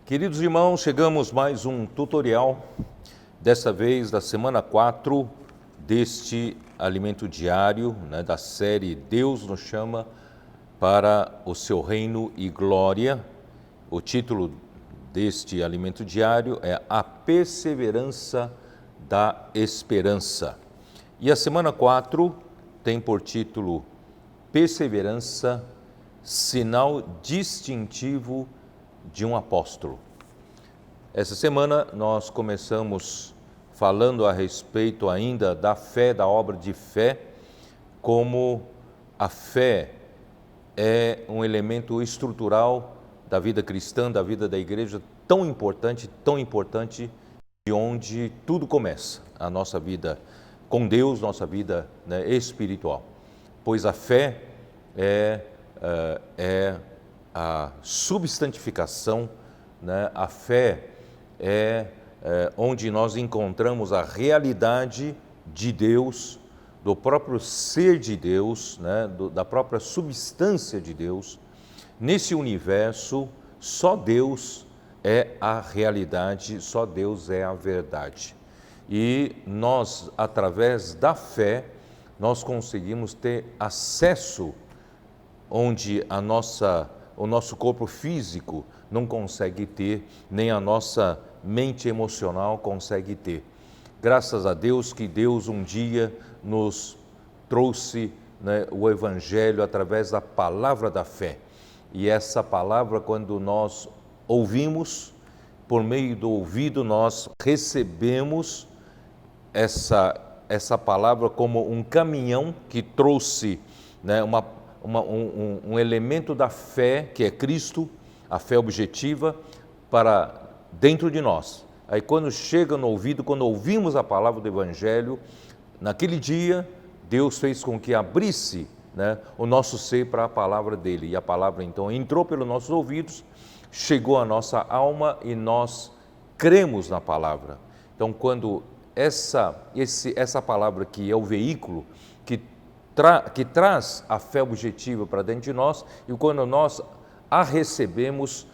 Queridos irmãos, chegamos mais um tutorial, dessa vez da semana 4 deste alimento diário, da série Deus nos chama para o seu reino e glória. O título deste alimento diário é A Perseverança da Esperança. E a semana 4 tem por título Perseverança, sinal distintivo de um apóstolo. Essa semana nós começamos falando a respeito ainda da fé, da obra de fé, como a fé é um elemento estrutural da vida cristã, da vida da igreja, tão importante, de onde tudo começa, a nossa vida com Deus, nossa vida espiritual. Pois a fé é a substantificação, a fé é onde nós encontramos a realidade de Deus, do próprio ser de Deus, da própria substância de Deus. Nesse universo, só Deus é a realidade, só Deus é a verdade. E nós, através da fé, nós conseguimos ter acesso onde o nosso corpo físico não consegue ter, nem a nossa mente emocional consegue ter. Graças a Deus que Deus um dia nos trouxe o Evangelho através da palavra da fé. E essa palavra, quando nós ouvimos, por meio do ouvido, nós recebemos essa palavra como um caminhão que trouxe um elemento da fé, que é Cristo, a fé objetiva, para dentro de nós. Aí quando chega no ouvido, quando ouvimos a palavra do Evangelho, naquele dia, Deus fez com que abrisse o nosso ser para a palavra dele. E a palavra então entrou pelos nossos ouvidos, chegou à nossa alma e nós cremos na palavra. Então quando essa palavra que é o veículo que traz a fé objetiva para dentro de nós, e quando nós a recebemos,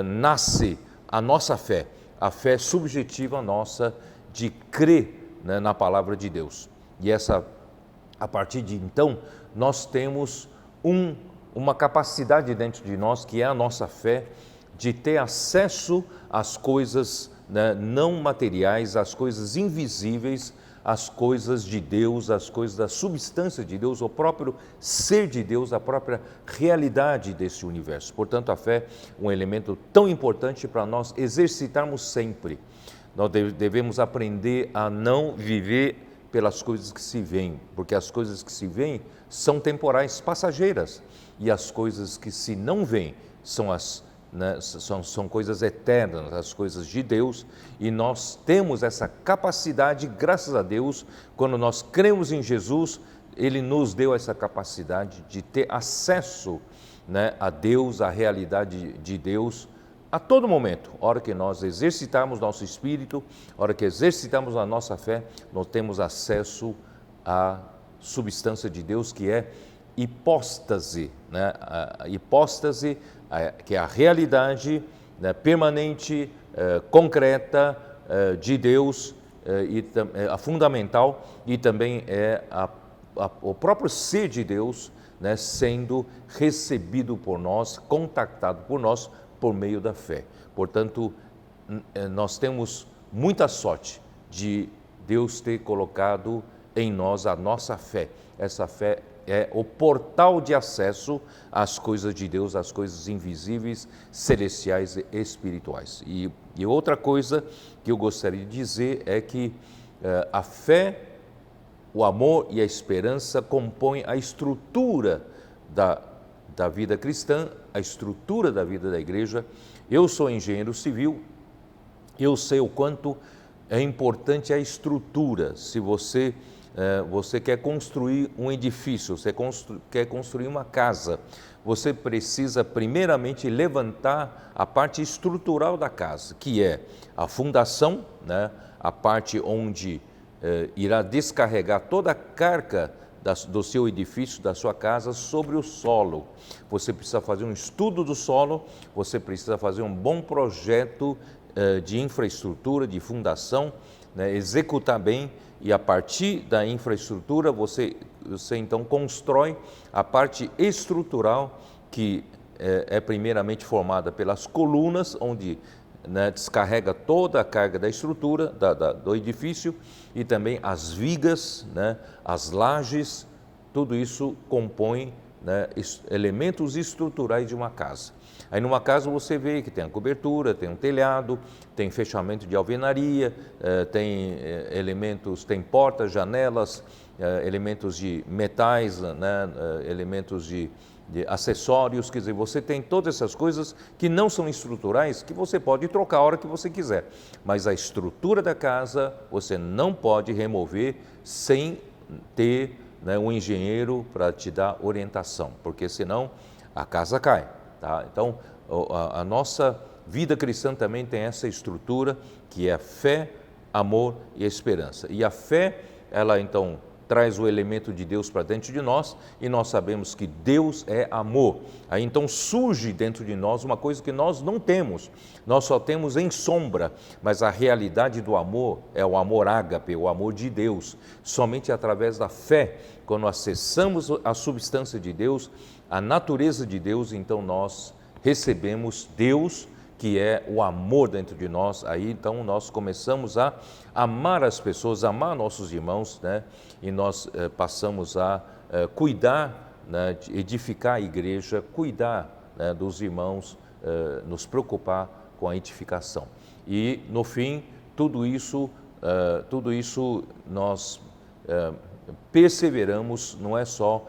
nasce a nossa fé, a fé subjetiva nossa de crer na palavra de Deus. E a partir de então, nós temos uma capacidade dentro de nós, que é a nossa fé, de ter acesso às coisas não materiais, às coisas invisíveis, as coisas de Deus, as coisas da substância de Deus, o próprio ser de Deus, a própria realidade desse universo. Portanto, a fé é um elemento tão importante para nós exercitarmos sempre. Nós devemos aprender a não viver pelas coisas que se veem, porque as coisas que se veem são temporais, passageiras, e as coisas que se não veem são coisas eternas, as coisas de Deus, e nós temos essa capacidade, graças a Deus, quando nós cremos em Jesus, Ele nos deu essa capacidade de ter acesso a Deus, à realidade de Deus, a todo momento. A hora que nós exercitarmos nosso espírito, a hora que exercitarmos a nossa fé, nós temos acesso à substância de Deus, que é hipóstase, a hipóstase, que é a realidade permanente, concreta de Deus, a fundamental, e também é o próprio ser de Deus sendo recebido por nós, contactado por nós por meio da fé. Portanto, nós temos muita sorte de Deus ter colocado em nós a nossa fé. Essa fé é o portal de acesso às coisas de Deus, às coisas invisíveis, celestiais e espirituais. E outra coisa que eu gostaria de dizer é que a fé, o amor e a esperança compõem a estrutura da vida cristã, a estrutura da vida da igreja. Eu sou engenheiro civil, eu sei o quanto é importante a estrutura. Se você quer construir um edifício, você quer construir uma casa, você precisa primeiramente levantar a parte estrutural da casa, que é a fundação, a parte onde irá descarregar toda a carga do seu edifício, da sua casa, sobre o solo. Você precisa fazer um estudo do solo, você precisa fazer um bom projeto de infraestrutura, de fundação, né, executar bem, e a partir da infraestrutura você então constrói a parte estrutural, que é primeiramente formada pelas colunas, onde, né, descarrega toda a carga da estrutura do edifício, e também as vigas, né, as lajes, tudo isso compõe, né, elementos estruturais de uma casa. Aí numa casa você vê que tem a cobertura, tem um telhado, tem fechamento de alvenaria, tem elementos, tem portas, janelas, elementos de metais, né, elementos de acessórios, quer dizer, você tem todas essas coisas que não são estruturais, que você pode trocar a hora que você quiser, mas a estrutura da casa você não pode remover sem ter, né, um engenheiro para te dar orientação, porque senão a casa cai. Tá? Então, a nossa vida cristã também tem essa estrutura, que é a fé, amor e a esperança. E a fé, ela então traz o elemento de Deus para dentro de nós, e nós sabemos que Deus é amor. Aí então surge dentro de nós uma coisa que nós não temos, nós só temos em sombra, mas a realidade do amor é o amor ágape, o amor de Deus. Somente através da fé, quando acessamos a substância de Deus, a natureza de Deus, então nós recebemos Deus, que é o amor dentro de nós. Aí então nós começamos a amar as pessoas, amar nossos irmãos, né? E nós passamos a cuidar, né, de edificar a igreja, cuidar, né, dos irmãos, nos preocupar com a edificação. E no fim, tudo isso nós perseveramos, não é só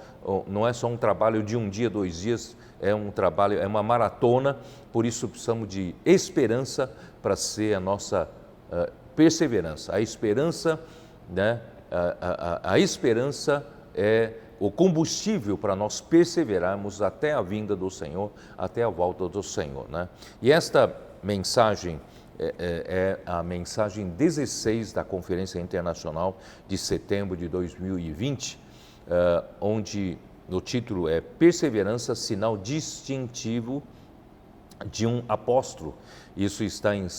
um trabalho de um dia, 2 dias, é um trabalho, é uma maratona, por isso precisamos de esperança para ser a nossa perseverança. A esperança, né, a esperança é o combustível para nós perseverarmos até a vinda do Senhor, até a volta do Senhor, né? E esta mensagem é a mensagem 16 da Conferência Internacional de setembro de 2020, onde o título é Perseverança, sinal distintivo de um apóstolo. Isso está em 2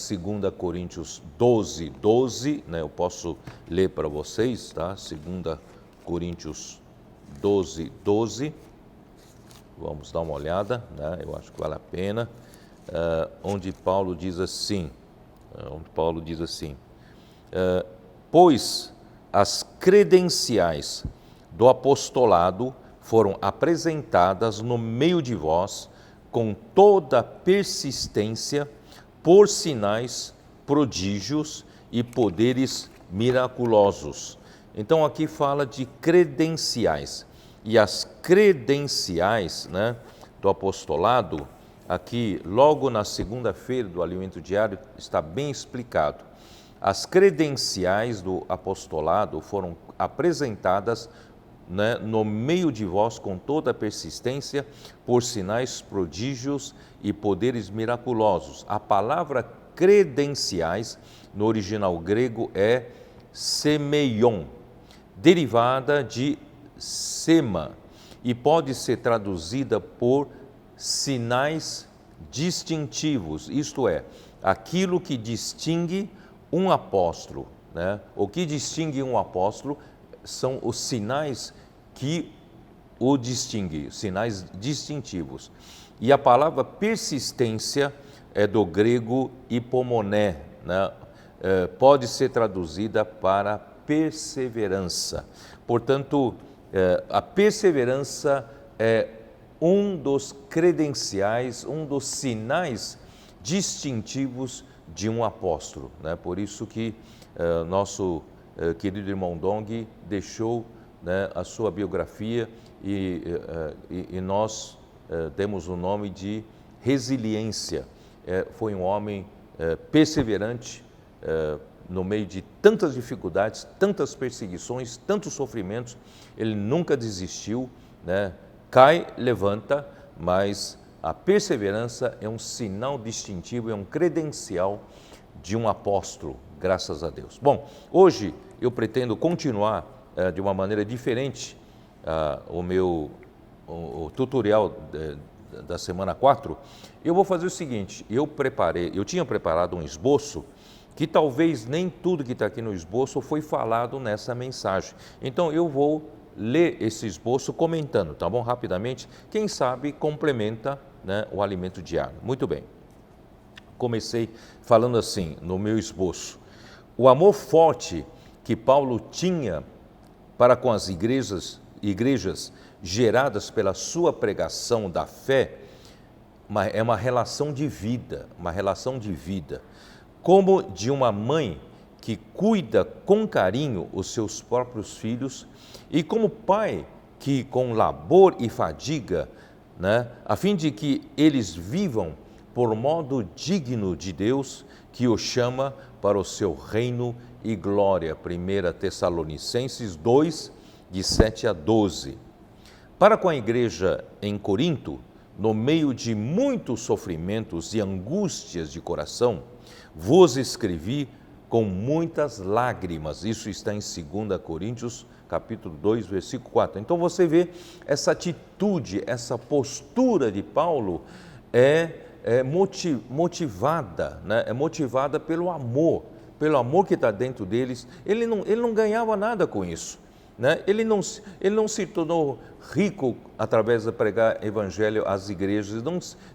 Coríntios 12, 12, né? Eu posso ler para vocês, tá? 2 Coríntios 12, 12. Vamos dar uma olhada, né? Eu acho que vale a pena. Onde Paulo diz assim, pois as credenciais do apostolado foram apresentadas no meio de vós com toda persistência por sinais, prodígios e poderes miraculosos. Então aqui fala de credenciais, e as credenciais, né, do apostolado, aqui logo na segunda-feira do Alimento Diário está bem explicado. As credenciais do apostolado foram apresentadas, né, no meio de vós com toda persistência por sinais, prodígios e poderes miraculosos. A palavra credenciais no original grego é semeion, derivada de sema, e pode ser traduzida por sinais distintivos, isto é, aquilo que distingue um apóstolo, né? O que distingue um apóstolo são os sinais que o distinguem, sinais distintivos. E a palavra persistência é do grego hipomoné, né? Pode ser traduzida para perseverança. Portanto, a perseverança é um dos credenciais, um dos sinais distintivos de um apóstolo, né? Por isso que nosso querido irmão Dong deixou, né, a sua biografia e nós demos o nome de resiliência. Foi um homem perseverante no meio de tantas dificuldades, tantas perseguições, tantos sofrimentos. Ele nunca desistiu, né? Cai, levanta, mas a perseverança é um sinal distintivo, é um credencial de um apóstolo, graças a Deus. Bom, hoje eu pretendo continuar de uma maneira diferente o tutorial da semana 4, eu vou fazer o seguinte, eu tinha preparado um esboço que talvez nem tudo que está aqui no esboço foi falado nessa mensagem. Então eu vou ler esse esboço comentando, tá bom? Rapidamente, quem sabe complementa, né, o alimento diário. Muito bem. Comecei falando assim no meu esboço. O amor forte que Paulo tinha para com as igrejas geradas pela sua pregação da fé, é uma relação de vida, como de uma mãe que cuida com carinho os seus próprios filhos e como pai que com labor e fadiga, né, a fim de que eles vivam por modo digno de Deus, que o chama para o seu reino e glória. 1 Tessalonicenses 2, de 7 a 12. Para com a igreja em Corinto, no meio de muitos sofrimentos e angústias de coração, vos escrevi com muitas lágrimas. Isso está em 2 Coríntios, capítulo 2, versículo 4. Então você vê essa atitude, essa postura de Paulo motivada, né? É motivada pelo amor que está dentro deles. Ele não ganhava nada com isso, né? Ele não se tornou rico através de pregar evangelho às igrejas,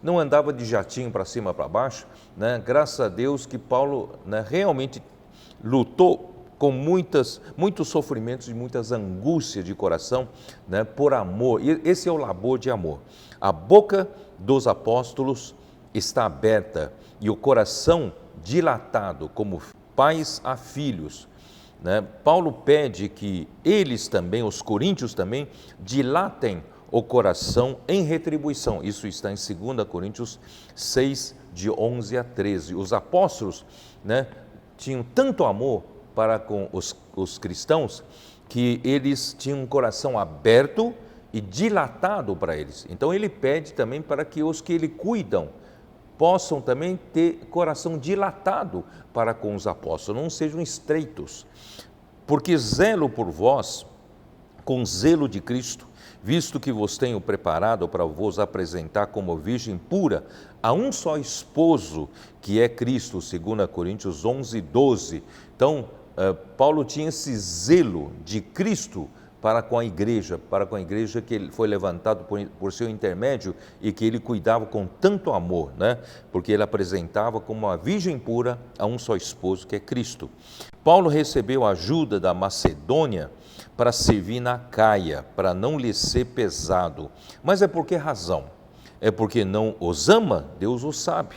não andava de jatinho para cima para baixo, né? Graças a Deus que Paulo, né, realmente lutou com muitos sofrimentos e muitas angústias de coração, né, por amor. E esse é o labor de amor. A boca dos apóstolos está aberta e o coração dilatado como pais a filhos, né? Paulo pede que eles também, os coríntios também, dilatem o coração em retribuição. Isso está em 2 Coríntios 6, de 11 a 13. Os apóstolos, né, tinham tanto amor para com os cristãos que eles tinham um coração aberto e dilatado para eles. Então ele pede também para que os que ele cuidam possam também ter coração dilatado para com os apóstolos, não sejam estreitos. Porque zelo por vós, com zelo de Cristo, visto que vos tenho preparado para vos apresentar como virgem pura a um só esposo, que é Cristo, 2 Coríntios 11, 12. Então, Paulo tinha esse zelo de Cristo para com a igreja que ele foi levantado por seu intermédio e que ele cuidava com tanto amor, né? Porque ele apresentava como uma virgem pura a um só esposo, que é Cristo. Paulo recebeu a ajuda da Macedônia para servir na Caia, para não lhe ser pesado. Mas é por que razão? É porque não os ama? Deus o sabe.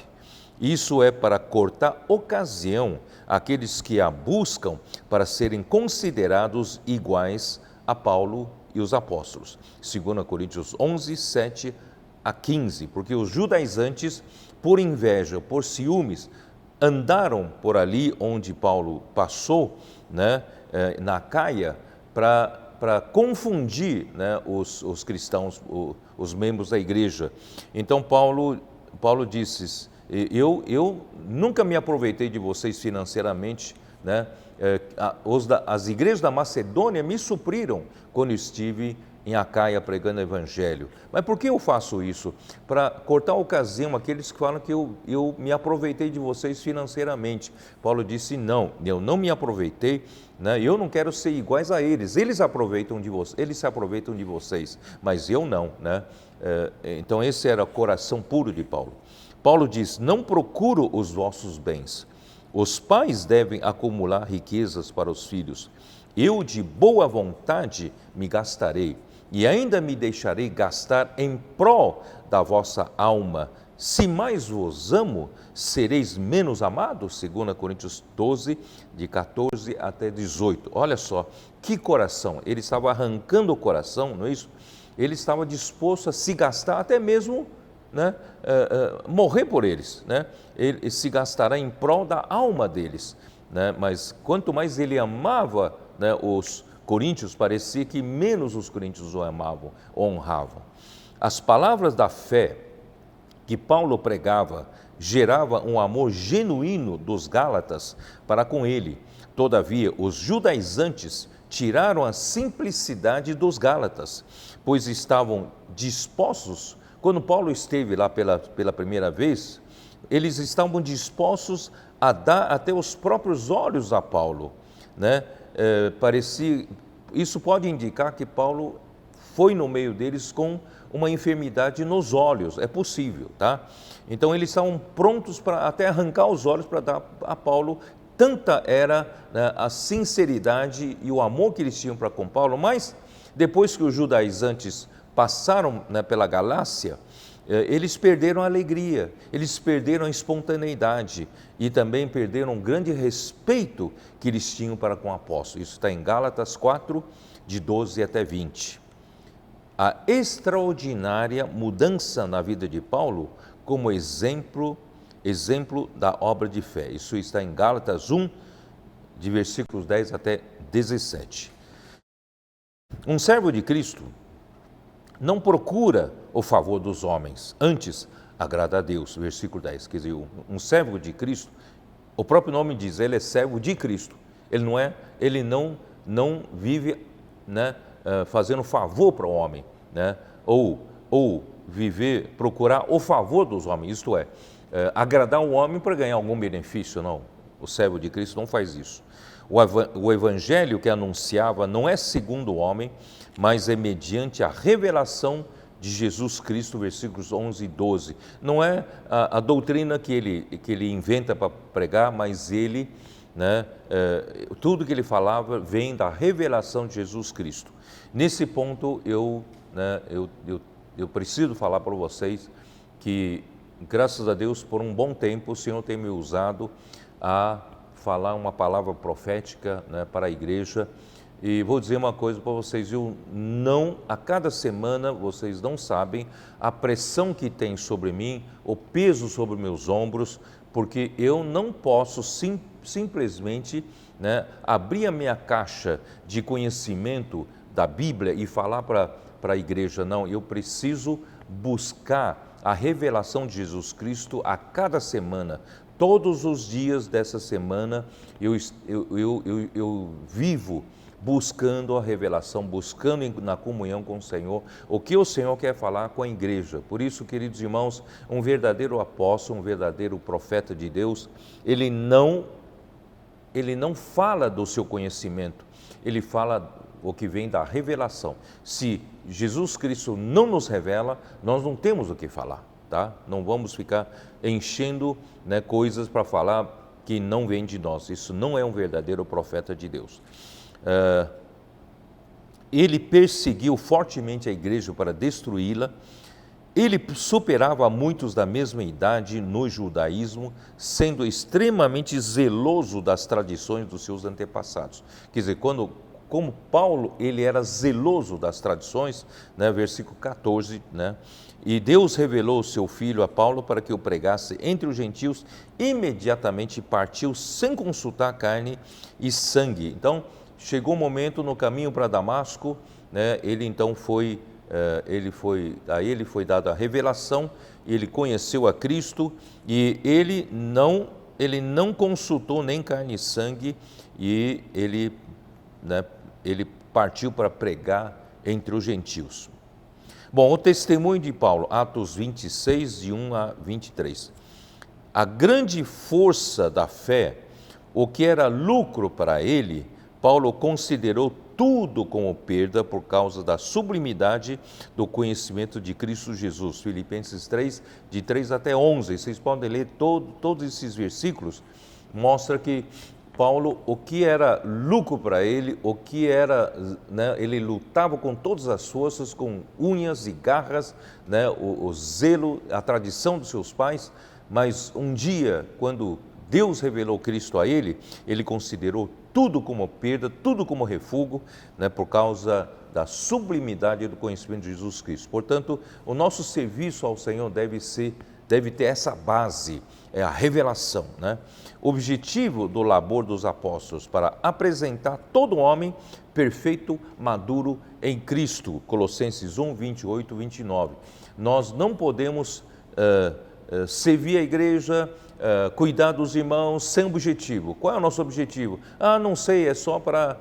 Isso é para cortar ocasião àqueles que a buscam para serem considerados iguais a Paulo e os apóstolos. 2 Coríntios 11, 7 a 15. Porque os judaizantes, por inveja, por ciúmes, andaram por ali onde Paulo passou, né, na Caia, para confundir, né, os cristãos, os membros da igreja. Então Paulo disse: eu nunca me aproveitei de vocês financeiramente, né? As igrejas da Macedônia me supriram quando estive em Acaia pregando o evangelho. Mas por que eu faço isso? Para cortar a ocasião àqueles que falam que eu me aproveitei de vocês financeiramente. Paulo disse: não, eu não me aproveitei, né? Eu não quero ser iguais a eles. Eles se aproveitam de vocês, mas eu não, né? Então esse era o coração puro de Paulo. Paulo diz: não procuro os vossos bens. Os pais devem acumular riquezas para os filhos. Eu de boa vontade me gastarei, e ainda me deixarei gastar em prol da vossa alma. Se mais vos amo, sereis menos amados? 2 Coríntios 12, de 14 até 18. Olha só, que coração! Ele estava arrancando o coração, não é isso? Ele estava disposto a se gastar, até mesmo, né, morrer por eles, né? Ele se gastará em prol da alma deles, né? Mas quanto mais ele amava, né, os coríntios, parecia que menos os coríntios o amavam, o honravam. As palavras da fé que Paulo pregava gerava um amor genuíno dos gálatas para com ele. Todavia, os judaizantes tiraram a simplicidade dos Gálatas, pois estavam dispostos, quando Paulo esteve lá pela primeira vez, eles estavam dispostos a dar até os próprios olhos a Paulo, né? Isso pode indicar que Paulo foi no meio deles com uma enfermidade nos olhos, é possível, tá? Então eles estavam prontos para até arrancar os olhos para dar a Paulo, tanta era, né, a sinceridade e o amor que eles tinham para com Paulo. Mas depois que os judaizantes passaram, né, pela Galácia, eles perderam a alegria, eles perderam a espontaneidade e também perderam um grande respeito que eles tinham para com o apóstolo. Isso está em Gálatas 4, de 12 até 20. A extraordinária mudança na vida de Paulo como exemplo da obra de fé. Isso está em Gálatas 1, de versículos 10 até 17. Um servo de Cristo não procura o favor dos homens, antes agrada a Deus, versículo 10. Quer dizer, um servo de Cristo, o próprio nome diz, ele é servo de Cristo. Ele não vive, né, fazendo favor para o homem, né, ou procurar o favor dos homens, isto é, agradar o homem para ganhar algum benefício, não. O servo de Cristo não faz isso. O evangelho que anunciava não é segundo o homem, mas é mediante a revelação de Jesus Cristo, versículos 11 e 12. Não é a doutrina que ele inventa para pregar, mas ele, né, tudo que ele falava vem da revelação de Jesus Cristo. Nesse ponto, eu preciso falar para vocês que, graças a Deus, por um bom tempo, o Senhor tem me usado a falar uma palavra profética, né, para a igreja. E vou dizer uma coisa para vocês, a cada semana, vocês não sabem a pressão que tem sobre mim, o peso sobre meus ombros, porque eu não posso simplesmente, né, abrir a minha caixa de conhecimento da Bíblia e falar para a igreja. Não, eu preciso buscar a revelação de Jesus Cristo a cada semana. Todos os dias dessa semana eu vivo buscando a revelação, buscando na comunhão com o Senhor, o que o Senhor quer falar com a igreja. Por isso, queridos irmãos, um verdadeiro apóstolo, um verdadeiro profeta de Deus, ele não fala do seu conhecimento, ele fala o que vem da revelação. Se Jesus Cristo não nos revela, nós não temos o que falar, tá? Não vamos ficar enchendo, né, coisas para falar que não vem de nós. Isso não é um verdadeiro profeta de Deus. Ele perseguiu fortemente a igreja para destruí-la. Ele superava muitos da mesma idade no judaísmo, sendo extremamente zeloso das tradições dos seus antepassados. Quer dizer, como Paulo, ele era zeloso das tradições, né, versículo 14, né? E Deus revelou o seu filho a Paulo para que o pregasse entre os gentios. Imediatamente partiu sem consultar carne e sangue. Então, chegou o momento no caminho para Damasco, né, ele então a ele foi dada a revelação, ele conheceu a Cristo e ele não consultou nem carne e sangue e ele partiu para pregar entre os gentios. Bom, o testemunho de Paulo, Atos 26, de 1 a 23. A grande força da fé, o que era lucro para ele, Paulo considerou tudo como perda por causa da sublimidade do conhecimento de Cristo Jesus. Filipenses 3, de 3 até 11. Vocês podem ler todos esses versículos. Mostra que Paulo, o que era lucro para ele, o que era, né, ele lutava com todas as forças, com unhas e garras, né, o zelo, a tradição dos seus pais, mas um dia, quando Deus revelou Cristo a ele, ele considerou tudo como perda, tudo como refúgio, né, por causa da sublimidade do conhecimento de Jesus Cristo. Portanto, o nosso serviço ao Senhor deve ter essa base, é a revelação, né? O objetivo do labor dos apóstolos para apresentar todo homem perfeito, maduro em Cristo. Colossenses 1, 28, 29. Nós não podemos servir a igreja, cuidar dos irmãos sem objetivo. Qual é o nosso objetivo? Não sei, é só para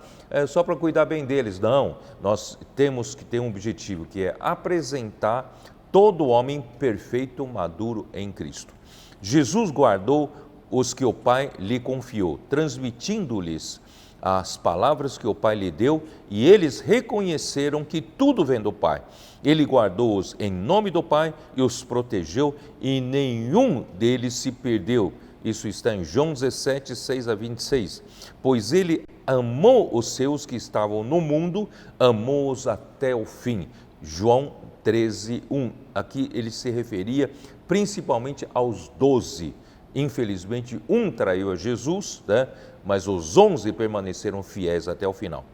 cuidar bem deles. Não, nós temos que ter um objetivo, que é apresentar todo homem perfeito, maduro em Cristo. Jesus guardou os que o Pai lhe confiou, transmitindo-lhes as palavras que o Pai lhe deu, e eles reconheceram que tudo vem do Pai. Ele guardou-os em nome do Pai e os protegeu, e nenhum deles se perdeu. Isso está em João 17, 6 a 26. Pois ele amou os seus que estavam no mundo, amou-os até o fim. João 13, 1. Aqui ele se referia principalmente aos 12. Infelizmente, um traiu a Jesus, né? Mas os 11 permaneceram fiéis até o final.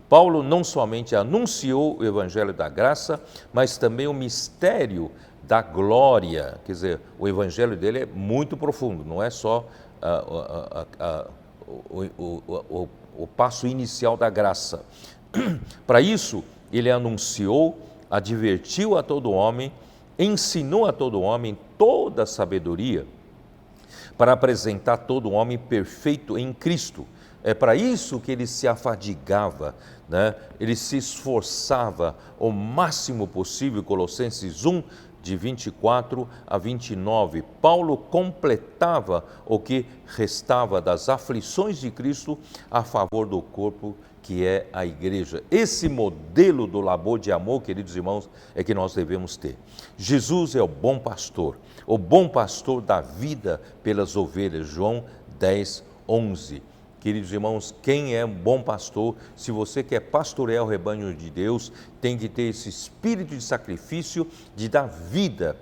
Paulo não somente anunciou o evangelho da graça, mas também o mistério da glória. Quer dizer, o evangelho dele é muito profundo, não é só o passo inicial da graça. Para isso, ele anunciou, advertiu a todo homem, ensinou a todo homem toda a sabedoria, para apresentar todo homem perfeito em Cristo. É para isso que ele se afadigava, né? Ele se esforçava o máximo possível. Colossenses 1, de 24 a 29. Paulo completava o que restava das aflições de Cristo a favor do corpo, que é a igreja. Esse modelo do labor de amor, queridos irmãos, é que nós devemos ter. Jesus é o bom pastor dá vida pelas ovelhas. João 10, 11. Queridos irmãos, quem é um bom pastor? Se você quer pastorear o rebanho de Deus, tem que ter esse espírito de sacrifício, de dar vida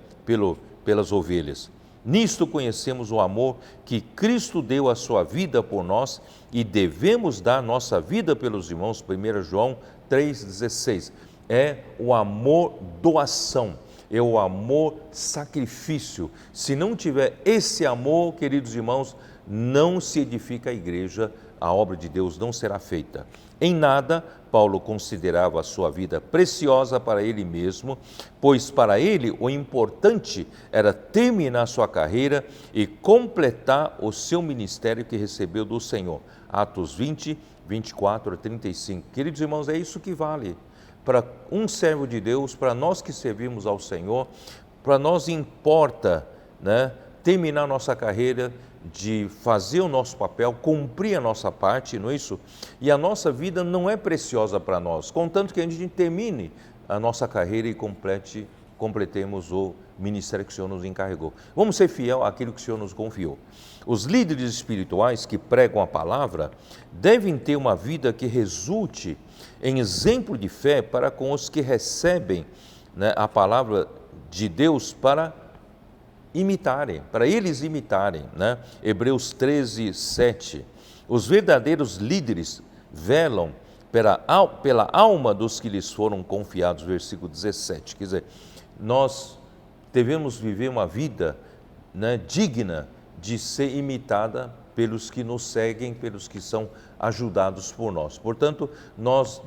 pelas ovelhas. Nisto conhecemos o amor que Cristo deu a sua vida por nós e devemos dar nossa vida pelos irmãos. 1 João 3,16. É o amor doação, é o amor sacrifício. Se não tiver esse amor, queridos irmãos, não se edifica a igreja, a obra de Deus não será feita. Em nada, Paulo considerava a sua vida preciosa para ele mesmo, pois para ele o importante era terminar sua carreira e completar o seu ministério que recebeu do Senhor. Atos 20, 24 a 35. Queridos irmãos, é isso que vale. Para um servo de Deus, para nós que servimos ao Senhor, para nós importa, né, terminar nossa carreira, de fazer o nosso papel, cumprir a nossa parte, não é isso? E a nossa vida não é preciosa para nós, contanto que a gente termine a nossa carreira e completemos o ministério que o Senhor nos encarregou. Vamos ser fiel àquilo que o Senhor nos confiou. Os líderes espirituais que pregam a palavra devem ter uma vida que resulte em exemplo de fé para com os que recebem, né, a palavra de Deus para eles imitarem, né? Hebreus 13, 7. Os verdadeiros líderes velam pela alma dos que lhes foram confiados, versículo 17. Quer dizer, nós devemos viver uma vida, né, digna de ser imitada pelos que nos seguem, pelos que são ajudados por nós. Portanto, nós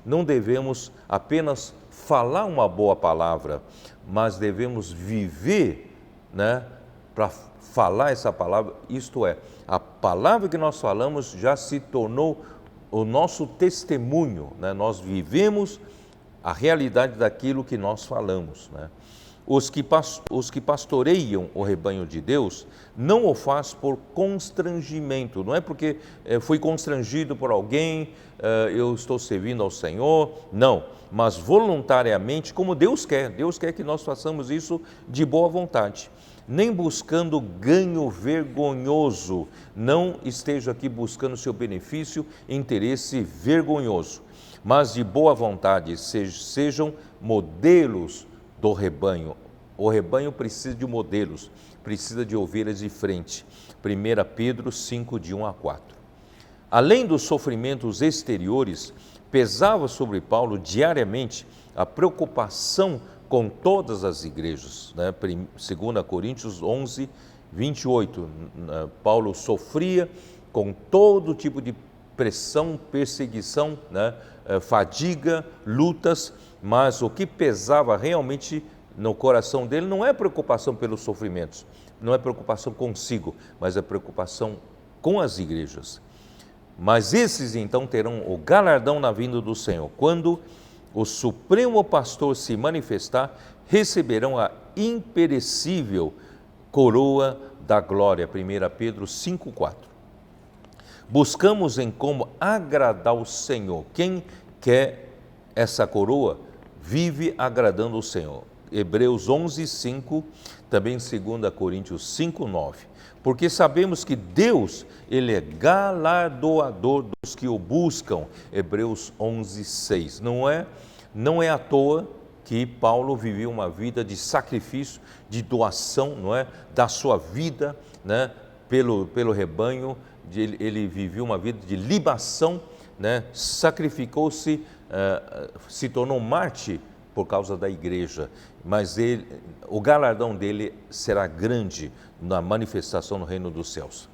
não devemos apenas falar uma boa palavra, mas devemos viver, né, para falar essa palavra. Isto é, a palavra que nós falamos já se tornou o nosso testemunho, né? Nós vivemos a realidade daquilo que nós falamos, né? Os que pastoreiam o rebanho de Deus não o faz por constrangimento, não é porque fui constrangido por alguém, eu estou servindo ao Senhor, não, mas voluntariamente, como Deus quer que nós façamos isso de boa vontade, nem buscando ganho vergonhoso, não esteja aqui buscando seu benefício, interesse vergonhoso, mas de boa vontade, sejam modelos do rebanho. O rebanho precisa de modelos, precisa de ovelhas de frente. 1 Pedro 5, de 1 a 4. Além dos sofrimentos exteriores, pesava sobre Paulo diariamente a preocupação com todas as igrejas, né? 2 Coríntios 11, 28. Paulo sofria com todo tipo de pressão, perseguição, né? Fadiga, lutas, mas o que pesava realmente no coração dele não é preocupação pelos sofrimentos, não é preocupação consigo, mas é preocupação com as igrejas. Mas esses então terão o galardão na vinda do Senhor. Quando o Supremo Pastor se manifestar, receberão a imperecível coroa da glória. 1 Pedro 5,4. Buscamos em como agradar o Senhor. Quem quer essa coroa, vive agradando o Senhor. Hebreus 11:5, também 2 Coríntios 5:9. Porque sabemos que Deus, Ele é galardoador dos que o buscam. Hebreus 11:6. Não é à toa que Paulo viveu uma vida de sacrifício, de doação, não é? Da sua vida, né? Pelo rebanho, ele viveu uma vida de libação, né? Sacrificou-se, se tornou mártir por causa da igreja, mas o galardão dele será grande na manifestação no reino dos céus.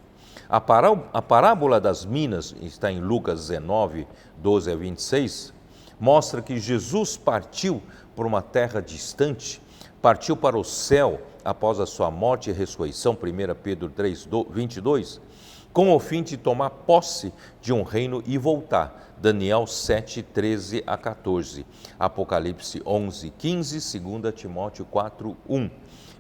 A parábola das minas, está em Lucas 19, 12 a 26, mostra que Jesus partiu por uma terra distante, partiu para o céu após a sua morte e ressurreição, 1 Pedro 3, 22, com o fim de tomar posse de um reino e voltar. Daniel 7, 13 a 14, Apocalipse 11, 15, 2 Timóteo 4, 1.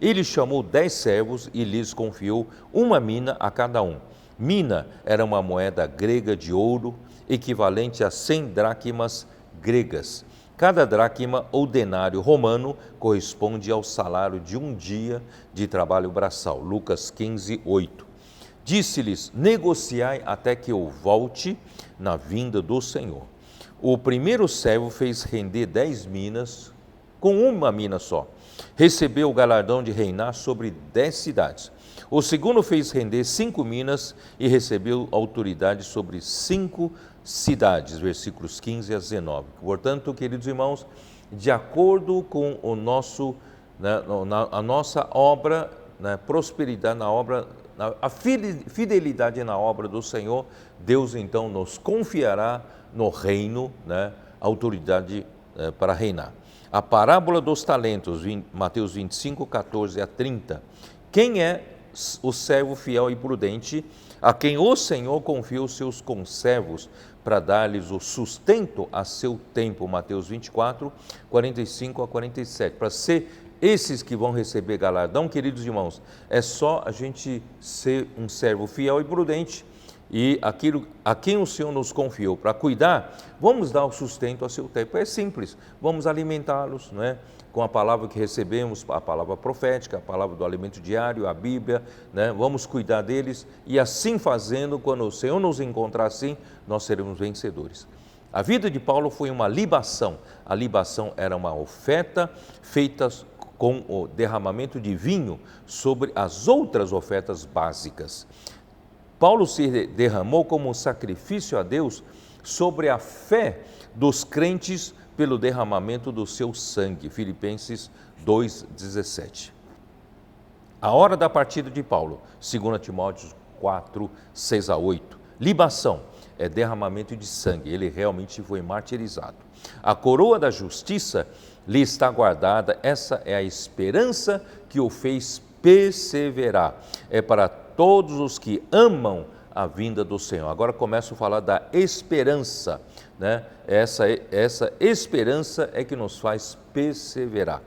Ele chamou 10 servos e lhes confiou uma mina a cada um. Mina era uma moeda grega de ouro, equivalente a 100 dracmas gregas. Cada dracma ou denário romano corresponde ao salário de um dia de trabalho braçal. Lucas 15, 8. Disse-lhes: negociai até que eu volte na vinda do Senhor. O primeiro servo fez render 10 minas, com uma mina só. Recebeu o galardão de reinar sobre 10 cidades. O segundo fez render 5 minas e recebeu autoridade sobre 5 cidades, versículos 15 a 19. Portanto, queridos irmãos, de acordo com a nossa obra, prosperidade na obra, a fidelidade na obra do Senhor, Deus então nos confiará no reino, autoridade para reinar. A parábola dos talentos, Mateus 25, 14 a 30. Quem é o servo fiel e prudente, a quem o Senhor confia os seus conservos para dar-lhes o sustento a seu tempo? Mateus 24, 45 a 47. Para ser esses que vão receber galardão, queridos irmãos, é só a gente ser um servo fiel e prudente, e aquilo a quem o Senhor nos confiou para cuidar, vamos dar o sustento a seu tempo. É simples, vamos alimentá-los, com a palavra que recebemos, a palavra profética, a palavra do alimento diário, a Bíblia, vamos cuidar deles, e assim fazendo, quando o Senhor nos encontrar assim, nós seremos vencedores. A vida de Paulo foi uma libação. A libação era uma oferta feita com o derramamento de vinho sobre as outras ofertas básicas. Paulo se derramou como um sacrifício a Deus sobre a fé dos crentes pelo derramamento do seu sangue. Filipenses 2,17. A hora da partida de Paulo, 2 Timóteo 4, 6 a 8. Libação é derramamento de sangue, ele realmente foi martirizado. A coroa da justiça lhe está guardada, essa é a esperança que o fez perseverar. É para todos os que amam a vinda do Senhor. Agora começo a falar da esperança, Essa esperança é que nos faz perseverar.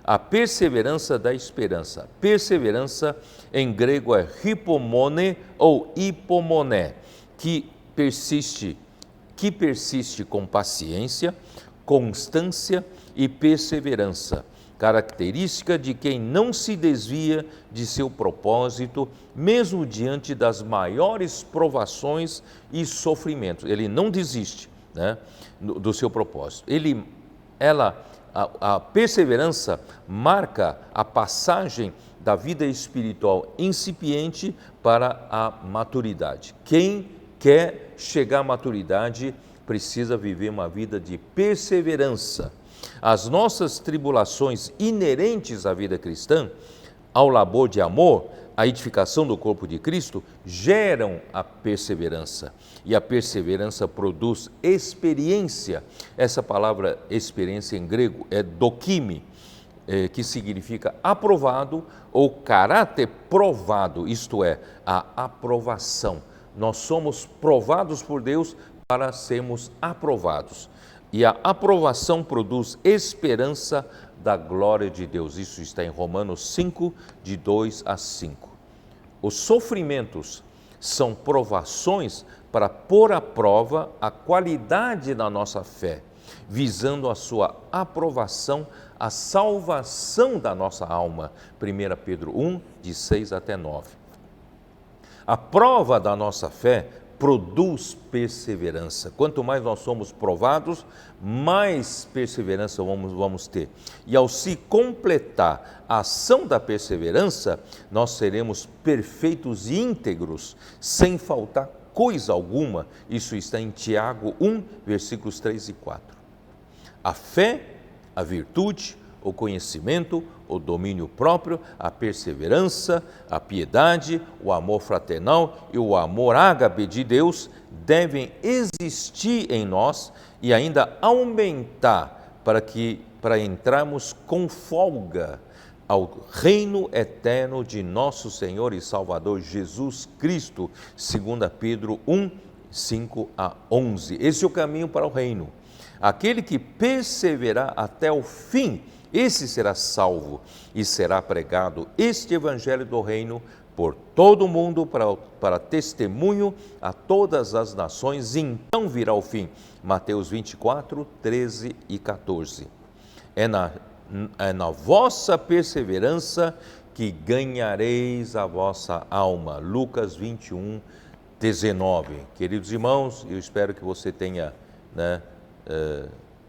A perseverança da esperança. Perseverança em grego é hypomone ou hipomoné, que persiste com paciência, constância e perseverança, característica de quem não se desvia de seu propósito, mesmo diante das maiores provações e sofrimentos. Ele não desiste, do seu propósito. A perseverança marca a passagem da vida espiritual incipiente para a maturidade. Quem quer chegar à maturidade precisa viver uma vida de perseverança. As nossas tribulações inerentes à vida cristã, ao labor de amor, à edificação do corpo de Cristo, geram a perseverança. E a perseverança produz experiência. Essa palavra experiência em grego é dokime. que significa aprovado, ou caráter provado, isto é, a aprovação. Nós somos provados por Deus para sermos aprovados. E a aprovação produz esperança da glória de Deus. Isso está em Romanos 5, de 2 a 5. Os sofrimentos são provações para pôr à prova a qualidade da nossa fé, visando a sua aprovação, a salvação da nossa alma. 1 Pedro 1, de 6 até 9. A prova da nossa fé produz perseverança. Quanto mais nós somos provados, mais perseverança vamos ter. E ao se completar a ação da perseverança, nós seremos perfeitos e íntegros, sem faltar coisa alguma. Isso está em Tiago 1, versículos 3 e 4. A fé, a virtude, o conhecimento, o domínio próprio, a perseverança, a piedade, o amor fraternal e o amor ágape de Deus devem existir em nós e ainda aumentar para entrarmos com folga ao reino eterno de nosso Senhor e Salvador Jesus Cristo, 2 Pedro 1, 5 a 11. Esse é o caminho para o reino. Aquele que perseverar até o fim, esse será salvo, e será pregado este evangelho do reino por todo o mundo para testemunho a todas as nações, e então virá o fim. Mateus 24, 13 e 14. É na vossa perseverança que ganhareis a vossa alma. Lucas 21, 19. Queridos irmãos, eu espero que você tenha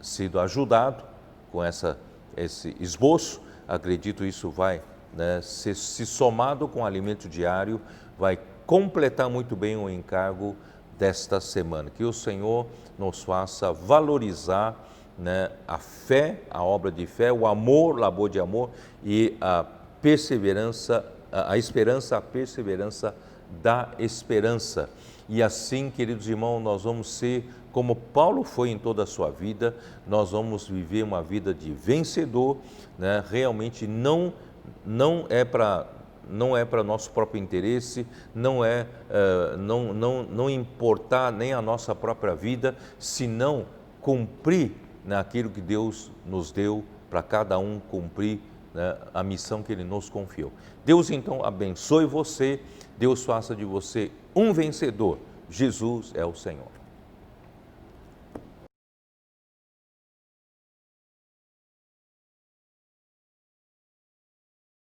sido ajudado com esse esboço. Acredito isso vai se somado com o alimento diário, vai completar muito bem o encargo desta semana. Que o Senhor nos faça valorizar a fé, a obra de fé, o amor, o labor de amor e a perseverança, a esperança, a perseverança da esperança. E assim, queridos irmãos, nós vamos ser como Paulo foi em toda a sua vida, nós vamos viver uma vida de vencedor, realmente não é para nosso próprio interesse, não importar nem a nossa própria vida, senão cumprir aquilo que Deus nos deu, para cada um cumprir a missão que Ele nos confiou. Deus então abençoe você, Deus faça de você um vencedor. Jesus é o Senhor.